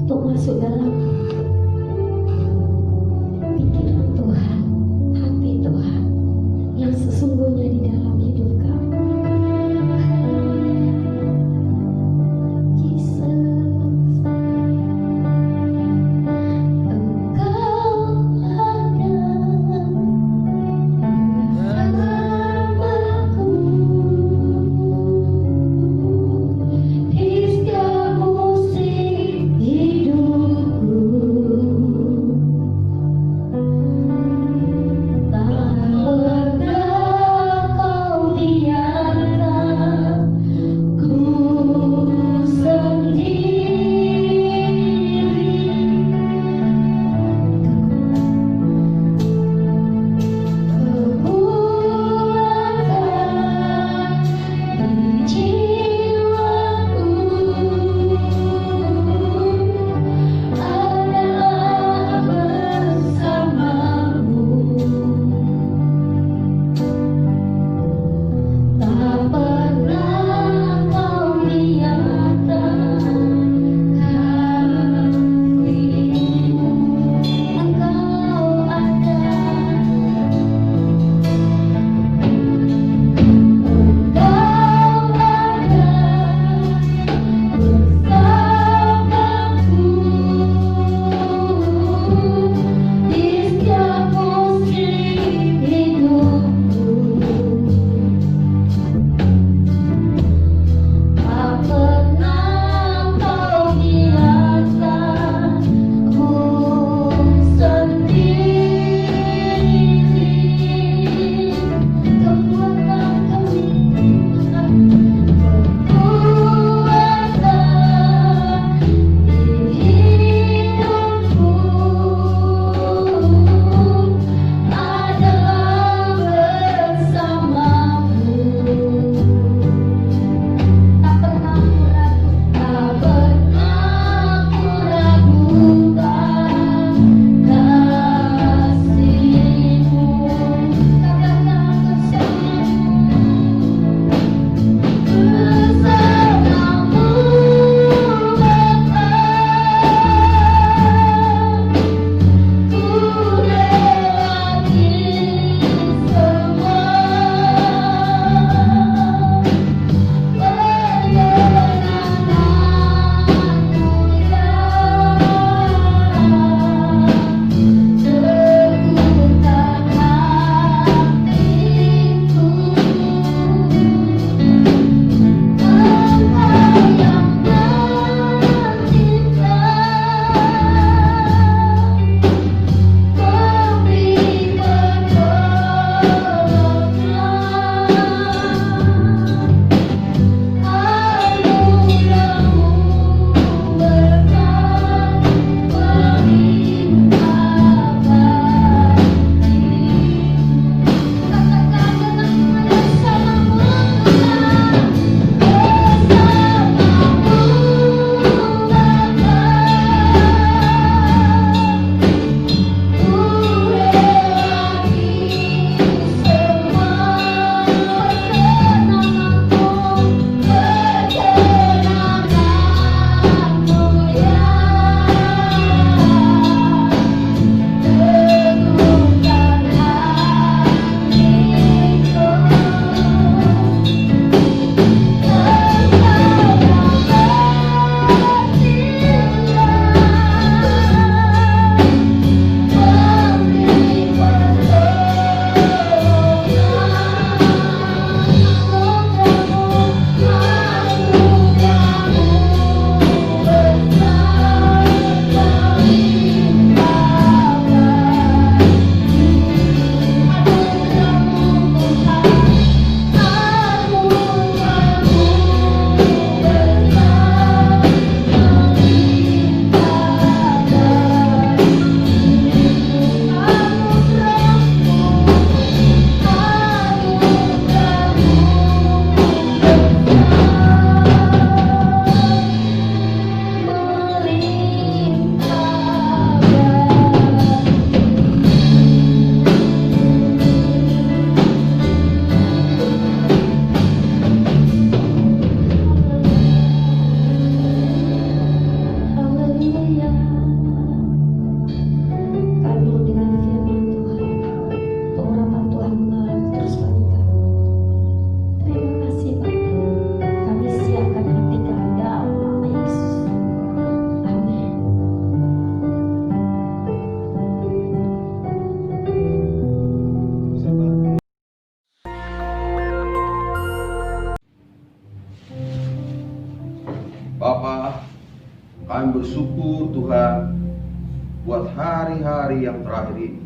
untuk masuk dalam pikiran Tuhan, hati Tuhan yang sesungguhnya di dalam hidup kamu. Jesus, Engkau ada bersamaku di setiap musik hidupku. bersyukur Tuhan buat hari-hari yang terakhir ini,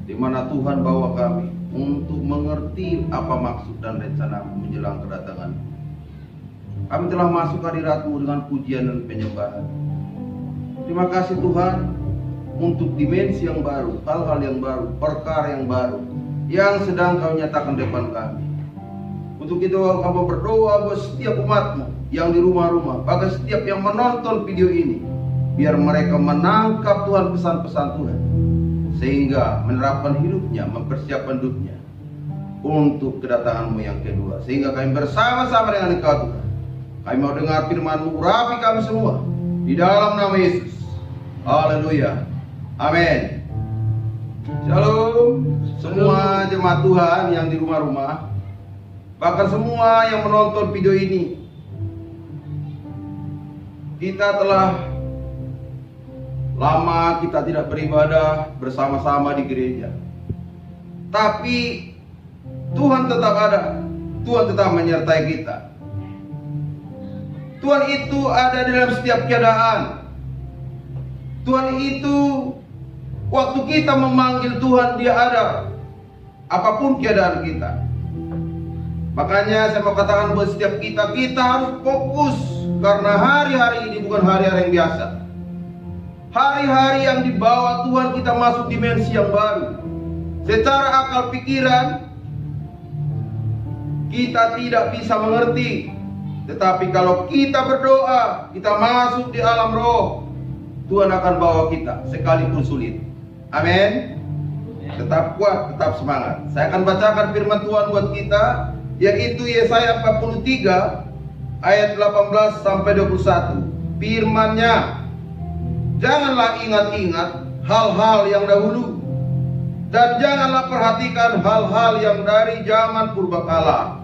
di mana Tuhan bawa kami untuk mengerti apa maksud dan rencana-Mu menjelang kedatangan. Kami telah masuk hadirat-Mu dengan pujian dan penyembahan. Terima kasih Tuhan untuk dimensi yang baru, hal-hal yang baru, perkara yang baru yang sedang Kau nyatakan depan kami. Untuk itu kami berdoa buat setiap umat-Mu yang di rumah-rumah, bahkan setiap yang menonton video ini, biar mereka menangkap Tuhan pesan-pesan Tuhan, sehingga menerapkan hidupnya, mempersiapkan hidupnya untuk kedatangan-Mu yang kedua. Sehingga kami bersama-sama dengan Engkau Tuhan, kami mau dengar firman-Mu, urapi kami semua di dalam nama Yesus. Haleluya, amin. Shalom semua jemaat Tuhan yang di rumah-rumah, bahkan semua yang menonton video ini. Kita telah lama kita tidak beribadah bersama-sama di gereja, tapi Tuhan tetap ada. Tuhan tetap menyertai kita. Tuhan itu ada dalam setiap keadaan. Tuhan itu, waktu kita memanggil Tuhan, Dia ada apapun keadaan kita. Makanya saya mau katakan buat setiap kita harus fokus, karena hari-hari ini bukan hari-hari yang biasa. Hari-hari yang dibawa Tuhan kita masuk dimensi yang baru. Secara akal pikiran kita tidak bisa mengerti, tetapi kalau kita berdoa, kita masuk di alam roh, Tuhan akan bawa kita sekalipun sulit. Amin. Tetap kuat, tetap semangat. Saya akan bacakan firman Tuhan buat kita, yaitu Yesaya 43 ayat 18 sampai 21. Firman-Nya, janganlah ingat-ingat hal-hal yang dahulu, dan janganlah perhatikan hal-hal yang dari zaman purbakala.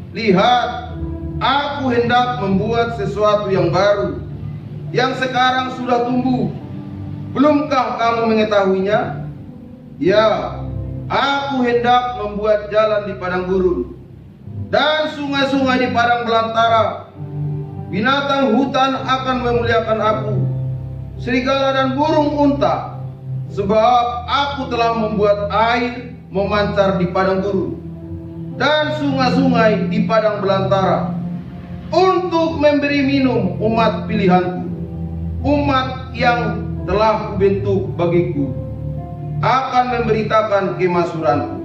Lihat, aku hendak membuat sesuatu yang baru, yang sekarang sudah tumbuh. Belumkah kamu mengetahuinya? Ya, aku hendak membuat jalan di padang gurun dan sungai-sungai di padang belantara. Binatang hutan akan memuliakan aku, serigala dan burung unta, sebab aku telah membuat air memancar di padang gurun dan sungai-sungai di padang belantara, untuk memberi minum umat pilihanku, umat yang telah kubentuk bagiku, akan memberitakan kemasuranku.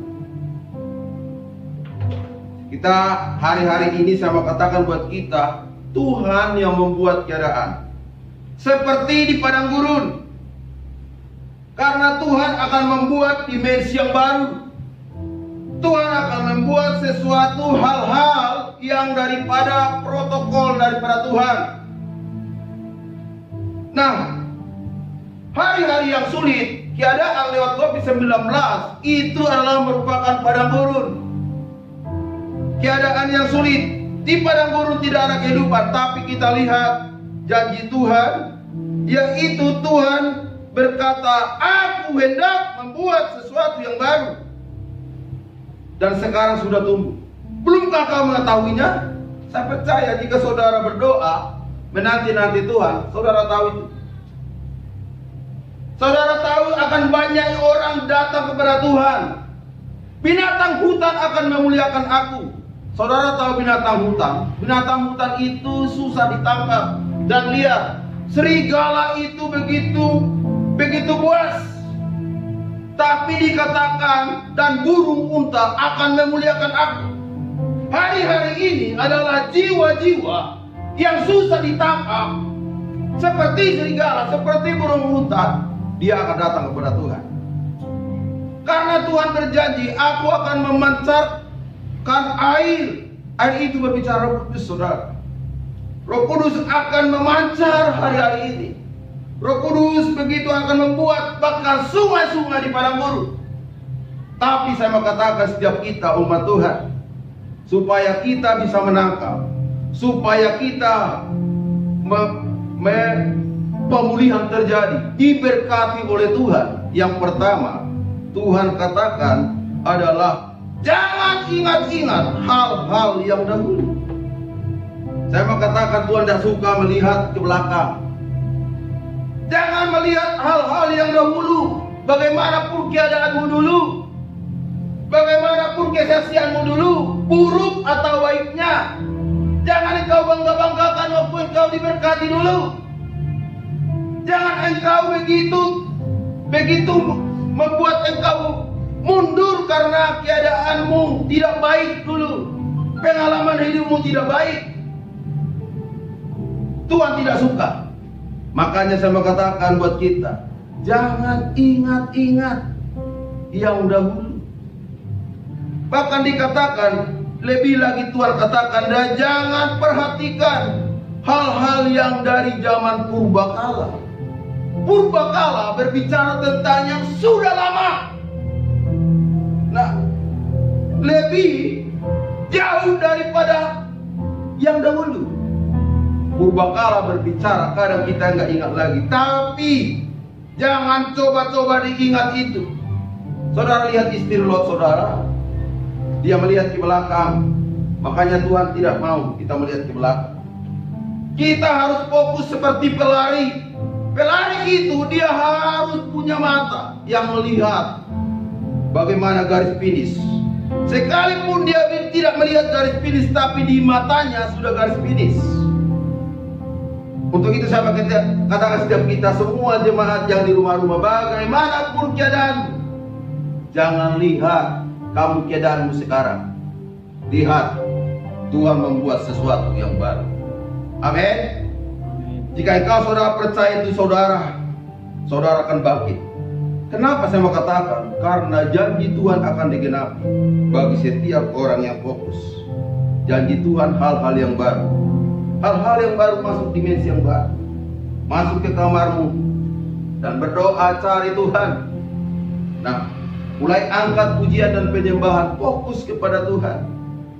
Kita hari-hari ini saya mau katakan buat kita, Tuhan yang membuat keadaan seperti di padang gurun, karena Tuhan akan membuat dimensi yang baru. Tuhan akan membuat sesuatu hal-hal yang daripada protokol daripada Tuhan. Nah, hari-hari yang sulit, keadaan lewat COVID-19 itu adalah merupakan padang gurun. Keadaan yang sulit, di padang gurun tidak ada kehidupan, tapi kita lihat janji Tuhan, yaitu Tuhan berkata, aku hendak membuat sesuatu yang baru, dan sekarang sudah tumbuh. Belumkah kamu mengetahuinya? Saya percaya jika saudara berdoa menanti-nanti Tuhan, saudara tahu itu. Saudara tahu akan banyak orang datang kepada Tuhan. Binatang hutan akan memuliakan aku. Saudara tahu binatang hutan? Binatang hutan itu susah ditangkap. Dan lihat, serigala itu begitu buas. Tapi dikatakan, dan burung unta akan memuliakan aku. Hari-hari ini adalah jiwa-jiwa yang susah ditangkap, seperti serigala, seperti burung unta, dia akan datang kepada Tuhan. Karena Tuhan berjanji, aku akan memancarkan air. Air itu berbicara Roh Kudus, saudara. Roh Kudus akan memancar hari-hari ini. Roh Kudus begitu akan membuat bahkan sungai-sungai di padang gurun. Tapi saya mau katakan setiap kita umat Tuhan, supaya kita bisa menangkap, supaya kita pemulihan terjadi, diberkati oleh Tuhan. Yang pertama, Tuhan katakan adalah jangan ingat-ingat hal-hal yang dahulu. Saya mau katakan Tuhan tidak suka melihat ke belakang. Jangan lihat hal-hal yang dahulu. Bagaimanapun keadaanmu dulu, bagaimanapun kesaksianmu dulu, buruk atau baiknya, jangan engkau bangga-banggakan waktu engkau diberkati dulu. Jangan engkau begitu membuat engkau mundur karena keadaanmu tidak baik dulu, pengalaman hidupmu tidak baik. Tuhan tidak suka. Makanya saya mau katakan buat kita, jangan ingat-ingat yang dahulu. Bahkan dikatakan, lebih lagi Tuhan katakan, dan jangan perhatikan hal-hal yang dari zaman purbakala. Purbakala berbicara tentang yang sudah lama. Nah, lebih jauh daripada yang dahulu. Purbakala berbicara, kadang kita nggak ingat lagi. Tapi jangan coba-coba diingat itu. Saudara lihat istri Lot, saudara. Dia melihat ke belakang. Makanya Tuhan tidak mau kita melihat ke belakang. Kita harus fokus seperti pelari. Pelari itu dia harus punya mata yang melihat bagaimana garis finish. Sekalipun dia tidak melihat garis finish, tapi di matanya sudah garis finish. Untuk itu saya katakan setiap kita, semua jemaat yang di rumah-rumah, bagaimanapun keadaan, jangan lihat kamu keadaanmu sekarang. Lihat, Tuhan membuat sesuatu yang baru. Amin. Jika engkau saudara percaya itu saudara akan bangkit. Kenapa saya mau katakan? Karena janji Tuhan akan digenapi bagi setiap orang yang fokus. Janji Tuhan hal-hal yang baru. Hal-hal yang baru masuk dimensi yang baru. Masuk ke kamarmu dan berdoa cari Tuhan. Nah, mulai angkat pujian dan penyembahan, fokus kepada Tuhan.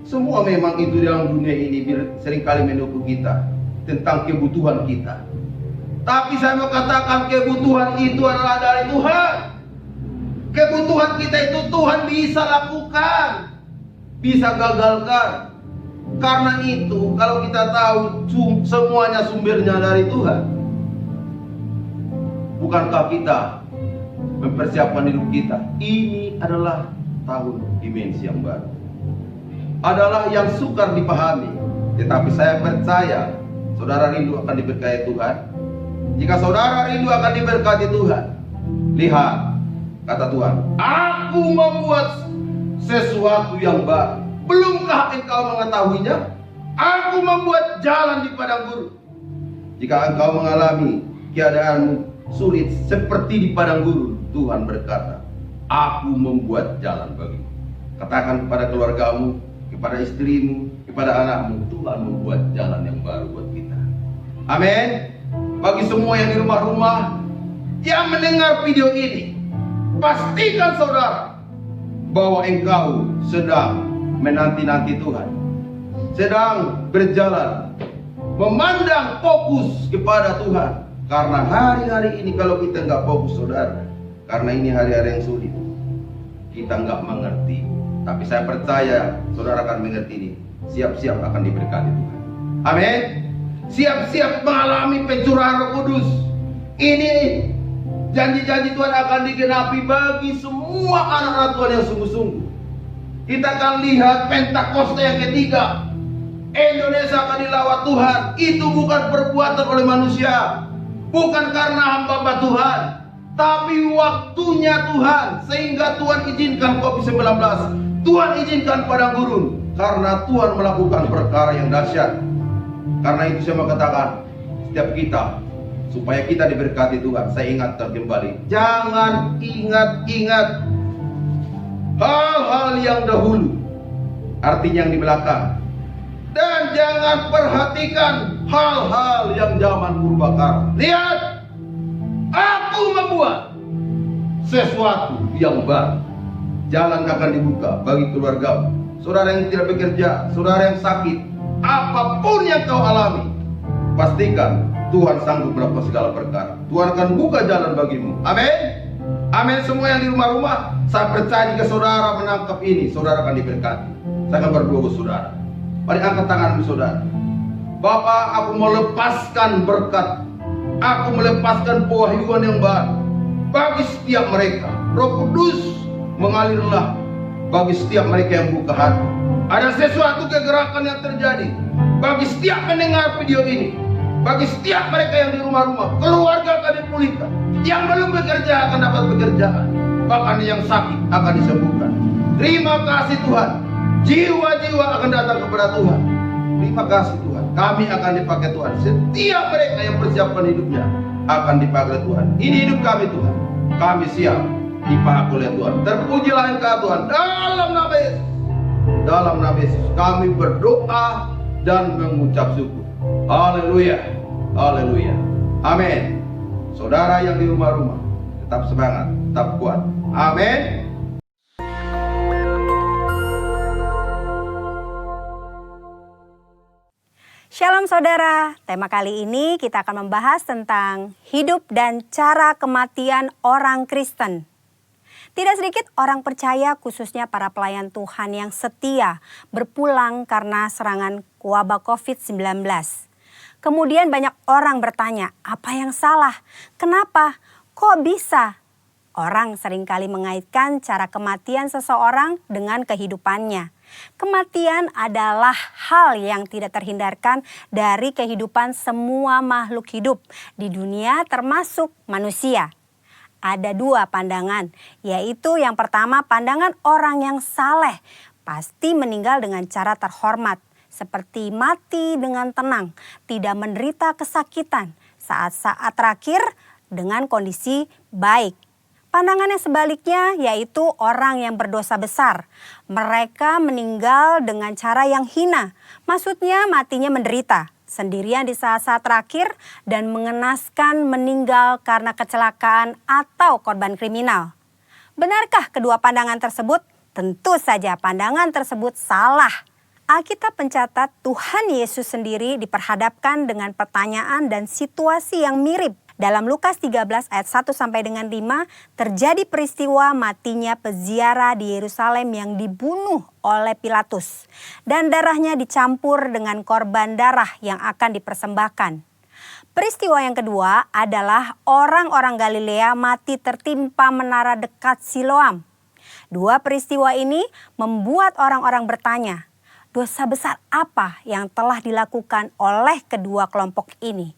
Semua memang itu dalam dunia ini seringkali mendukung kita tentang kebutuhan kita. Tapi saya mau katakan kebutuhan itu adalah dari Tuhan. Kebutuhan kita itu Tuhan bisa lakukan, bisa gagalkan. Karena itu kalau kita tahu semuanya sumbernya dari Tuhan, bukankah kita mempersiapkan hidup kita? Ini adalah tahun dimensi yang baru. Adalah yang sukar dipahami. Tetapi saya percaya saudara rindu akan diberkati Tuhan. Jika saudara rindu akan diberkati Tuhan, lihat kata Tuhan, aku membuat sesuatu yang baru. Belumkah engkau mengetahuinya? Aku membuat jalan di padang gurun. Jika engkau mengalami keadaanmu sulit seperti di padang gurun, Tuhan berkata, aku membuat jalan bagimu. Katakan kepada keluargamu, kepada istrimu, kepada anakmu, Tuhan membuat jalan yang baru buat kita. Amin. Bagi semua yang di rumah-rumah yang mendengar video ini, pastikan saudara bahwa engkau sedang menanti-nanti Tuhan, sedang berjalan, memandang fokus kepada Tuhan. Karena hari-hari ini kalau kita nggak fokus saudara, karena ini hari-hari yang sulit, kita nggak mengerti. Tapi saya percaya saudara akan mengerti ini. Siap-siap akan diberkati Tuhan. Amin. Siap-siap mengalami pencurahan Roh Kudus. Ini janji-janji Tuhan akan digenapi bagi semua anak-anak Tuhan yang sungguh-sungguh. Kita akan lihat Pentakosta yang ketiga. Indonesia akan dilawat Tuhan. Itu bukan perbuatan oleh manusia, bukan karena hamba Tuhan, tapi waktunya Tuhan. Sehingga Tuhan izinkan COVID-19, Tuhan izinkan padang gurun, karena Tuhan melakukan perkara yang dahsyat. Karena itu saya mau katakan, setiap kita, supaya kita diberkati Tuhan, saya ingatkan kembali, jangan ingat-ingat hal-hal yang dahulu, artinya yang di belakang. Dan jangan perhatikan hal-hal yang zaman purbakala. Lihat, aku membuat sesuatu yang baru. Jalan akan dibuka bagi keluargamu. Saudara yang tidak bekerja, saudara yang sakit, apapun yang kau alami, pastikan Tuhan sanggup melakukan segala perkara. Tuhan akan buka jalan bagimu. Amin. Amin. Semua yang di rumah-rumah, saya percaya jika saudara menangkap ini, saudara akan diberkati. Saya akan berdoa buat saudara. Mari angkat tanganmu saudara. Bapak, aku mau lepaskan berkat Aku melepaskan pewahyuan yang baru bagi setiap mereka. Roh Kudus mengalirlah bagi setiap mereka yang buka hati. Ada sesuatu kegerakan yang terjadi bagi setiap mendengar video ini. Bagi setiap mereka yang di rumah-rumah, keluarga akan dipulihkan. Yang belum bekerja akan dapat pekerjaan. Bahkan yang sakit akan disembuhkan. Terima kasih Tuhan. Jiwa-jiwa akan datang kepada Tuhan. Terima kasih Tuhan. Kami akan dipakai Tuhan. Setiap mereka yang persiapkan hidupnya akan dipakai Tuhan. Ini hidup kami Tuhan. Kami siap dipakai oleh Tuhan. Terpujilah Engkau Tuhan. Dalam nama Yesus. Dalam nama Yesus kami berdoa dan mengucap syukur. Haleluya. Haleluya. Amin. Saudara yang di rumah-rumah, tetap semangat, tetap kuat. Amin. Shalom saudara, tema kali ini kita akan membahas tentang hidup dan cara kematian orang Kristen. Tidak sedikit orang percaya, khususnya para pelayan Tuhan yang setia, berpulang karena serangan wabah COVID-19. Kemudian banyak orang bertanya, apa yang salah? Kenapa? Kok bisa? Orang seringkali mengaitkan cara kematian seseorang dengan kehidupannya. Kematian adalah hal yang tidak terhindarkan dari kehidupan semua makhluk hidup di dunia termasuk manusia. Ada dua pandangan, yaitu yang pertama pandangan orang yang saleh pasti meninggal dengan cara terhormat, seperti mati dengan tenang, tidak menderita kesakitan, saat-saat terakhir dengan kondisi baik. Pandangan yang sebaliknya yaitu orang yang berdosa besar. Mereka meninggal dengan cara yang hina. Maksudnya matinya menderita sendirian di saat-saat terakhir dan mengenaskan meninggal karena kecelakaan atau korban kriminal. Benarkah kedua pandangan tersebut? Tentu saja pandangan tersebut salah. Alkitab mencatat Tuhan Yesus sendiri diperhadapkan dengan pertanyaan dan situasi yang mirip. Dalam Lukas 13 ayat 1 sampai dengan 5 terjadi peristiwa matinya peziarah di Yerusalem yang dibunuh oleh Pilatus dan darahnya dicampur dengan korban darah yang akan dipersembahkan. Peristiwa yang kedua adalah orang-orang Galilea mati tertimpa menara dekat Siloam. Dua peristiwa ini membuat orang-orang bertanya, dosa besar apa yang telah dilakukan oleh kedua kelompok ini?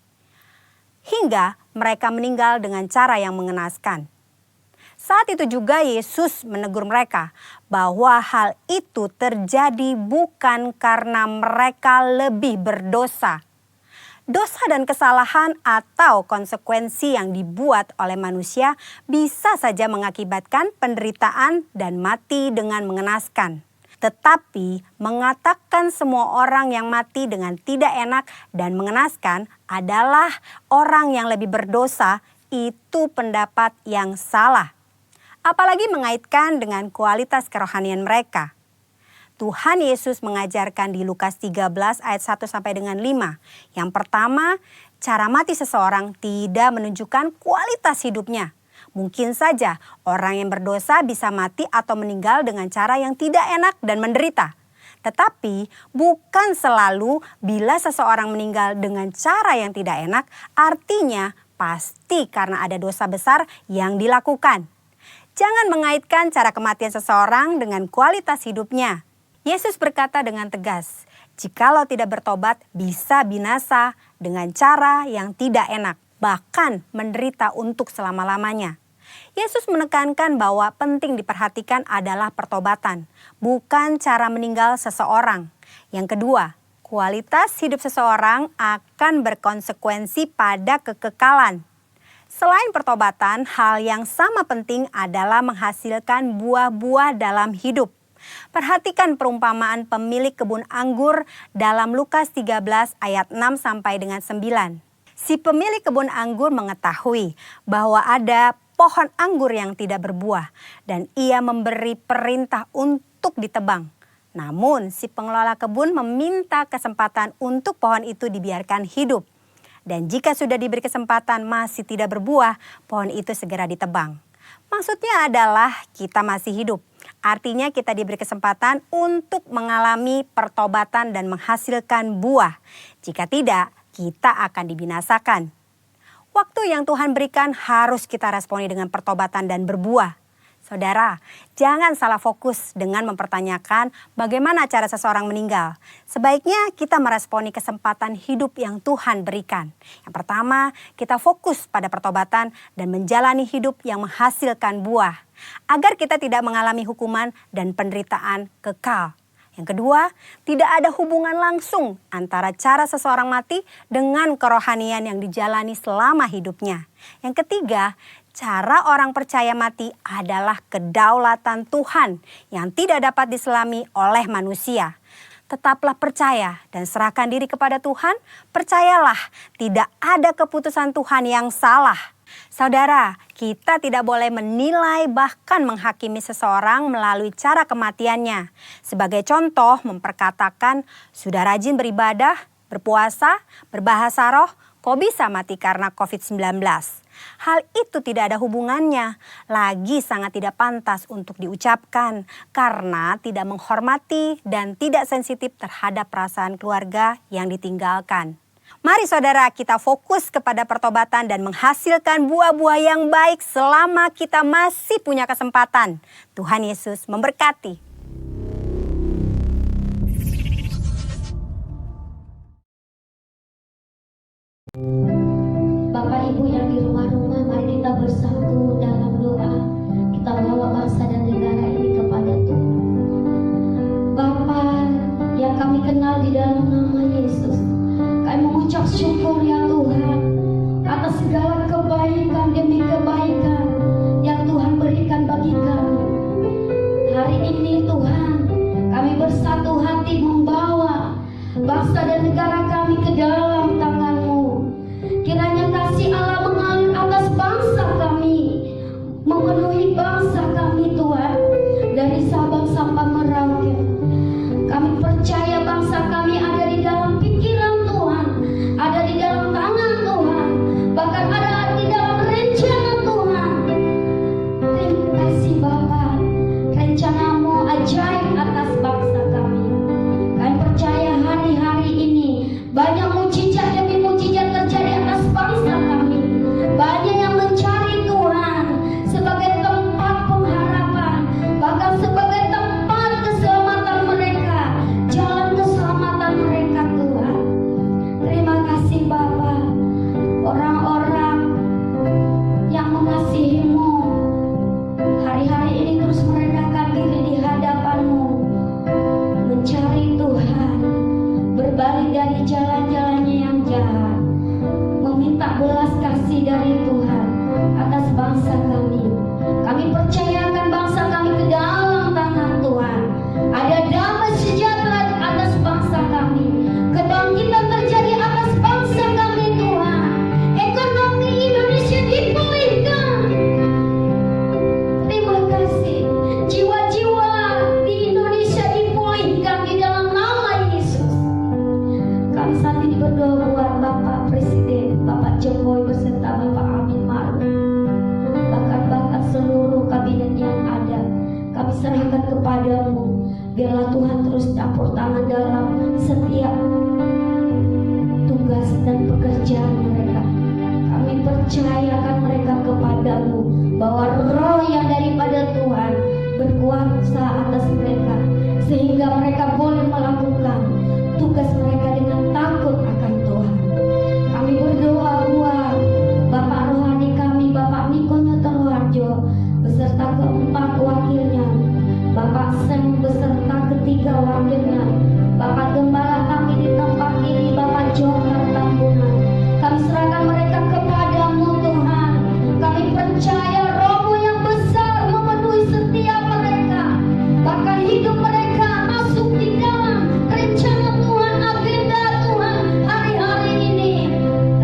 Hingga mereka meninggal dengan cara yang mengenaskan. Saat itu juga Yesus menegur mereka bahwa hal itu terjadi bukan karena mereka lebih berdosa. Dosa dan kesalahan atau konsekuensi yang dibuat oleh manusia bisa saja mengakibatkan penderitaan dan mati dengan mengenaskan. Tetapi mengatakan semua orang yang mati dengan tidak enak dan mengenaskan adalah orang yang lebih berdosa, itu pendapat yang salah. Apalagi mengaitkan dengan kualitas kerohanian mereka. Tuhan Yesus mengajarkan di Lukas 13 ayat 1 sampai dengan 5. Yang pertama, cara mati seseorang tidak menunjukkan kualitas hidupnya. Mungkin saja orang yang berdosa bisa mati atau meninggal dengan cara yang tidak enak dan menderita. Tetapi bukan selalu bila seseorang meninggal dengan cara yang tidak enak, artinya pasti karena ada dosa besar yang dilakukan. Jangan mengaitkan cara kematian seseorang dengan kualitas hidupnya. Yesus berkata dengan tegas, jikalau tidak bertobat bisa binasa dengan cara yang tidak enak, bahkan menderita untuk selama-lamanya. Yesus menekankan bahwa penting diperhatikan adalah pertobatan, bukan cara meninggal seseorang. Yang kedua, kualitas hidup seseorang akan berkonsekuensi pada kekekalan. Selain pertobatan, hal yang sama penting adalah menghasilkan buah-buah dalam hidup. Perhatikan perumpamaan pemilik kebun anggur dalam Lukas 13 ayat 6 sampai dengan 9. Si pemilik kebun anggur mengetahui bahwa ada pohon anggur yang tidak berbuah dan ia memberi perintah untuk ditebang. Namun si pengelola kebun meminta kesempatan untuk pohon itu dibiarkan hidup. Dan jika sudah diberi kesempatan masih tidak berbuah, pohon itu segera ditebang. Maksudnya adalah kita masih hidup. Artinya kita diberi kesempatan untuk mengalami pertobatan dan menghasilkan buah. Jika tidak, kita akan dibinasakan. Waktu yang Tuhan berikan harus kita responi dengan pertobatan dan berbuah. Saudara, jangan salah fokus dengan mempertanyakan bagaimana cara seseorang meninggal. Sebaiknya kita meresponi kesempatan hidup yang Tuhan berikan. Yang pertama, kita fokus pada pertobatan dan menjalani hidup yang menghasilkan buah, agar kita tidak mengalami hukuman dan penderitaan kekal. Yang kedua, tidak ada hubungan langsung antara cara seseorang mati dengan kerohanian yang dijalani selama hidupnya. Yang ketiga, cara orang percaya mati adalah kedaulatan Tuhan yang tidak dapat diselami oleh manusia. Tetaplah percaya dan serahkan diri kepada Tuhan. Percayalah, tidak ada keputusan Tuhan yang salah. Saudara, kita tidak boleh menilai bahkan menghakimi seseorang melalui cara kematiannya. Sebagai contoh, memperkatakan sudah rajin beribadah, berpuasa, berbahasa roh, kok bisa mati karena COVID-19? Hal itu tidak ada hubungannya, lagi sangat tidak pantas untuk diucapkan karena tidak menghormati dan tidak sensitif terhadap perasaan keluarga yang ditinggalkan. Mari saudara, kita fokus kepada pertobatan dan menghasilkan buah-buah yang baik selama kita masih punya kesempatan. Tuhan Yesus memberkati. Bapak Ibu yang di rumah-rumah, mari kita bersatu dalam doa. Kita bawa bangsa dan negara ini kepada Tuhan. Bapa yang kami kenal di dalam nama Yesus, kami mengucap syukur ya Tuhan atas segala kebaikan demi kebaikan yang Tuhan berikan bagi kami. Hari ini Tuhan, kami bersatu hati membawa bangsa dan negara kami ke dalam tangan-Mu. Kiranya kasih Allah mengalir atas bangsa kami, memenuhi bangsa kami Tuhan, dari Sabang sampai Merauke. Kami percaya bangsa kami ada di dalam pikiran Tuhan, ada di dalam tangan Tuhan, bahkan ada di dalam rencana Tuhan. Terima kasih Bapa, rencana-Mu ajaib atas bangsa kami. Kami percaya hari-hari ini banyak mujizat demi mujizat terjadi atas bangsa kami. Banyak yang mencari Tuhan sebagai tempat pengharapan, bahkan sebagai tempat keselamatan mereka, jalan keselamatan mereka Tuhan. Terima kasih Bapa, orang-orang yang mengasihi-Mu hari-hari ini terus merendahkan diri di hadapan-Mu, mencari Tuhan, berbalik dari jalan-jalannya yang jahat, meminta belas kasih dari Tuhan atas bangsa kami. Kami percayakan bangsa kami ke dalam tangan Tuhan. Ada damai sejahtera atas bangsa kami, kebangkitan terjadi atas bangsa kami Tuhan. Ekonomi Indonesia dipulihkan. Terima kasih, jiwa-jiwa di Indonesia dipulihkan di dalam nama Yesus. Kami saat ini berdoa buat Bapak Presiden, Bapak Jokowi beserta Bapak Amin Ma'ruf, bahkan seluruh kabinet yang ada. Kami serahkan kepadamu, biarlah Tuhan terus campur tangan dalam setiap tugas dan pekerjaan mereka. Kami percayakan mereka kepadamu, bahwa roh yang daripada Tuhan berkuasa atas mereka, sehingga mereka boleh melakukan tugas mereka dengan takut akan Tuhan. Kami berdoa buat Bapak rohani kami, Bapak Niko Nyoto Harjo, beserta keempat wakilnya, Bapak Sem beserta ketiga wakilnya, Bapak Gembala kami di tempat ini, Bapak Johan Tambunan. Kami serahkan mereka kepadamu Tuhan. Kami percaya roh-Mu yang besar memenuhi setiap mereka, bahkan hidup mereka masuk di dalam rencana Tuhan, agenda Tuhan hari-hari ini.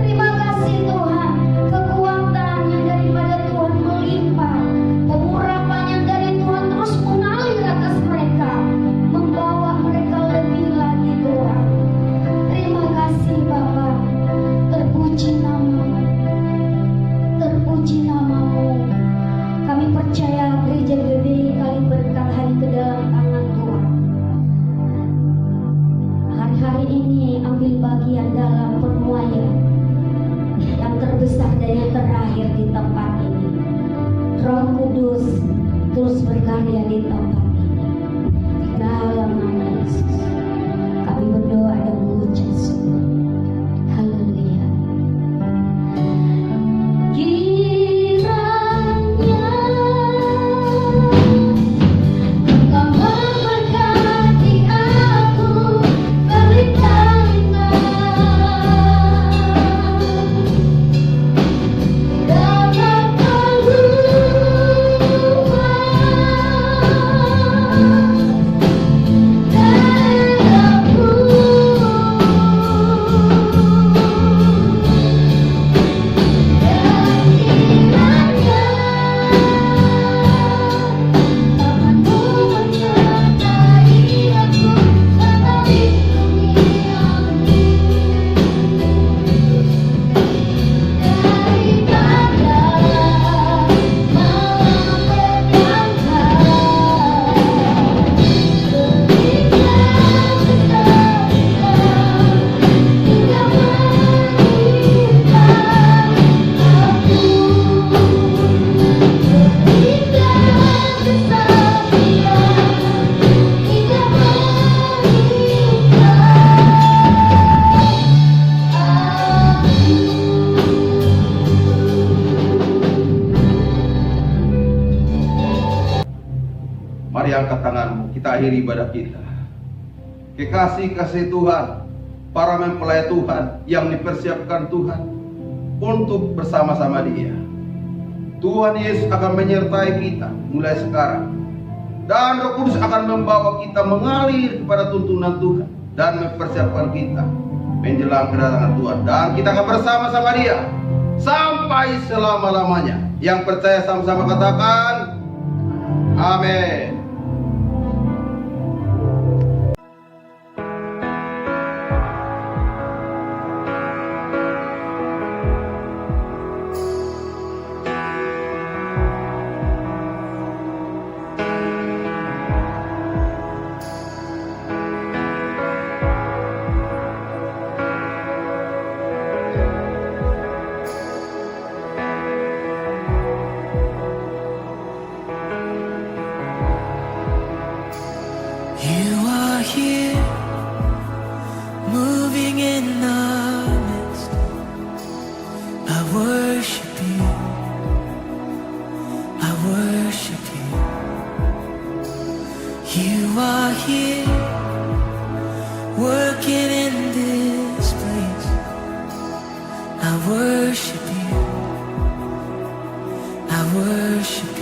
Terima kasih Tuhan, kekuatan yang daripada Tuhan melimpah, pengurapan yang dari Tuhan terus mengalir atas mereka, membawa mereka lebih lagi Tuhan. Terima kasih Bapa, terpuji nama-Mu, terpuji nama-Mu. Kami percaya gereja GBI Kali Berkat hari ke dalam tangan Tuhan. Hari-hari ini ambil bagian dalam penuaian yang terbesar dan yang terakhir di tempat ini. Roh Kudus terus berkarya di tempat ini. Dalam nama Yesus, kami berdoa dan mengucap syukur. Haleluya. Kiranya Engkau memberkati aku berlimpah-limpah dalam Mari angkat tanganmu, kita akhiri ibadah kita. Kekasih-kasih Tuhan, para mempelai Tuhan yang dipersiapkan Tuhan untuk bersama-sama Dia. Tuhan Yesus akan menyertai kita mulai sekarang. Dan Roh Kudus akan membawa kita mengalir kepada tuntunan Tuhan dan mempersiapkan kita menjelang kedatangan Tuhan. Dan kita akan bersama-sama Dia sampai selama-lamanya. Yang percaya sama-sama katakan, amin. You are here, moving in our midst. I worship you, I worship you. You are here, working in this place. I worship you, I worship you.